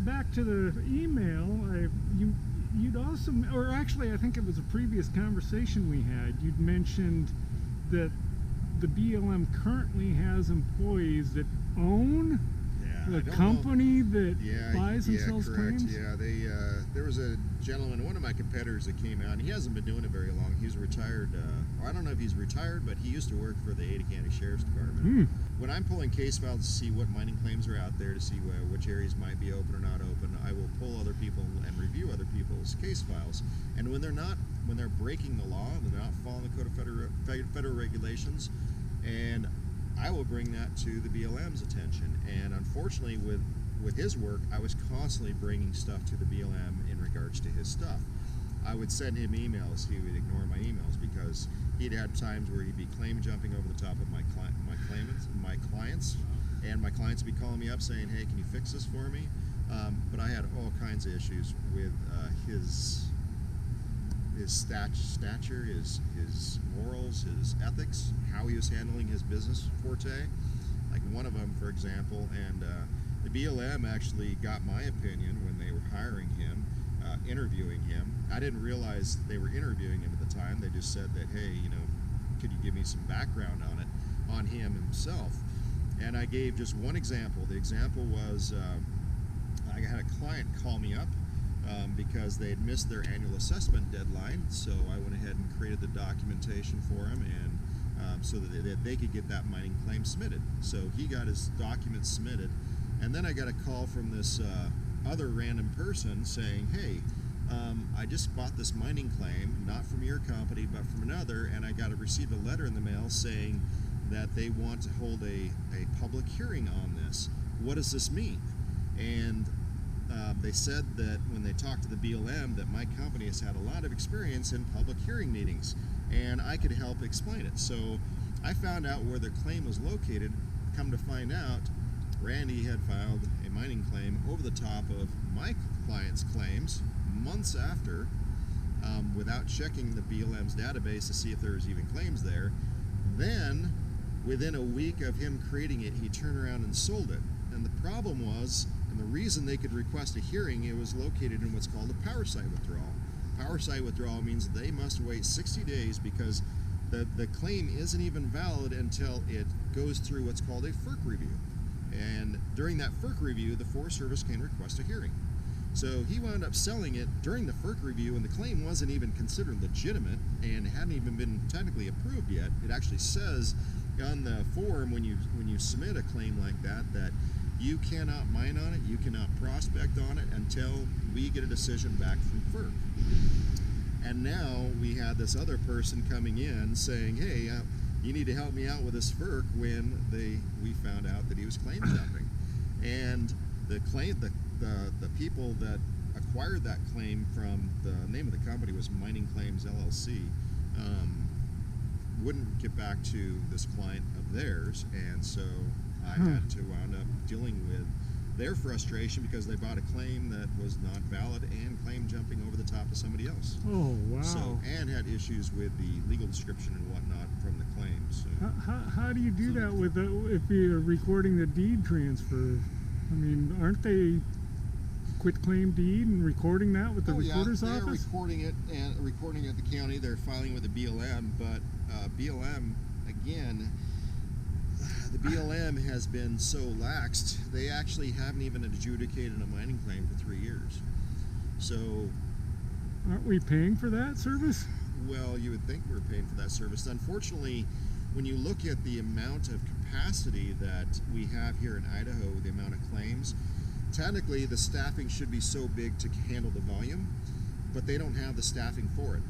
back to the email. You'd also, or actually, I think it was a previous conversation we had. You'd mentioned that the BLM currently has employees that own the company that buys and sells correct. claims? Yeah, there was a gentleman, one of my competitors that came out, and he hasn't been doing it very long. He's retired, I don't know if he's retired, but he used to work for the Ada County Sheriff's Department. When I'm pulling case files to see what mining claims are out there, to see which areas might be open or not open, I will pull other people and review other people's case files. And when they're breaking the law, they're not following the Code of Federal Regulations, and I will bring that to the BLM's attention. And unfortunately, with his work, I was constantly bringing stuff to the BLM in regards to his stuff. I would send him emails. He would ignore my emails because he'd had times where he'd be claim jumping over the top of my clients, and my clients would be calling me up saying, "Hey, can you fix this for me?" But I had all kinds of issues with his stature, his morals, his ethics, how he was handling his business forte. Like one of them, for example, and the BLM actually got my opinion when they were hiring him, interviewing him. I didn't realize they were interviewing him at the time. They just said that, "Hey, could you give me some background on him himself?" And I gave just one example. The example was I had a client call me up because they had missed their annual assessment deadline, so I went ahead and created the documentation for him, and so that they could get that mining claim submitted. So he got his documents submitted, and then I got a call from this other random person saying, "Hey, I just bought this mining claim, not from your company, but from another, and I received a letter in the mail saying that they want to hold a public hearing on this. What does this mean?" And they said that when they talked to the BLM that my company has had a lot of experience in public hearing meetings, and I could help explain it. So I found out where their claim was located. Come to find out, Randy had filed a mining claim over the top of my client's claims months after, without checking the BLM's database to see if there was even claims there. Then, within a week of him creating it, he turned around and sold it. And the problem was, and the reason they could request a hearing, it was located in what's called a power site withdrawal. Power site withdrawal means they must wait 60 days because the claim isn't even valid until it goes through what's called a FERC review. And during that FERC review, the Forest Service can request a hearing. So he wound up selling it during the FERC review, and the claim wasn't even considered legitimate and hadn't even been technically approved yet. It actually says on the form when you submit a claim like that you cannot mine on it, you cannot prospect on it until we get a decision back from FERC. And now we had this other person coming in saying, "Hey, you need to help me out with this FERC," when we found out that he was claim jumping. And the people that acquired that claim from, the name of the company was Mining Claims LLC, wouldn't get back to this client of theirs, and so I had to wound up dealing with their frustration because they bought a claim that was not valid and claim jumping over the top of somebody else. Oh, wow. So, and had issues with the legal description and whatnot from the claims. So. How do you do that with if you're recording the deed transfer? I mean, aren't they quit claim deed and recording that with the recorder's office? They're recording it and recording it at the county. They're filing with the BLM, but BLM, again, the BLM has been so laxed, they actually haven't even adjudicated a mining claim for 3 years. So, aren't we paying for that service? Well, you would think we're paying for that service. Unfortunately, when you look at the amount of capacity that we have here in Idaho, the amount of claims, technically the staffing should be so big to handle the volume, but they don't have the staffing for it.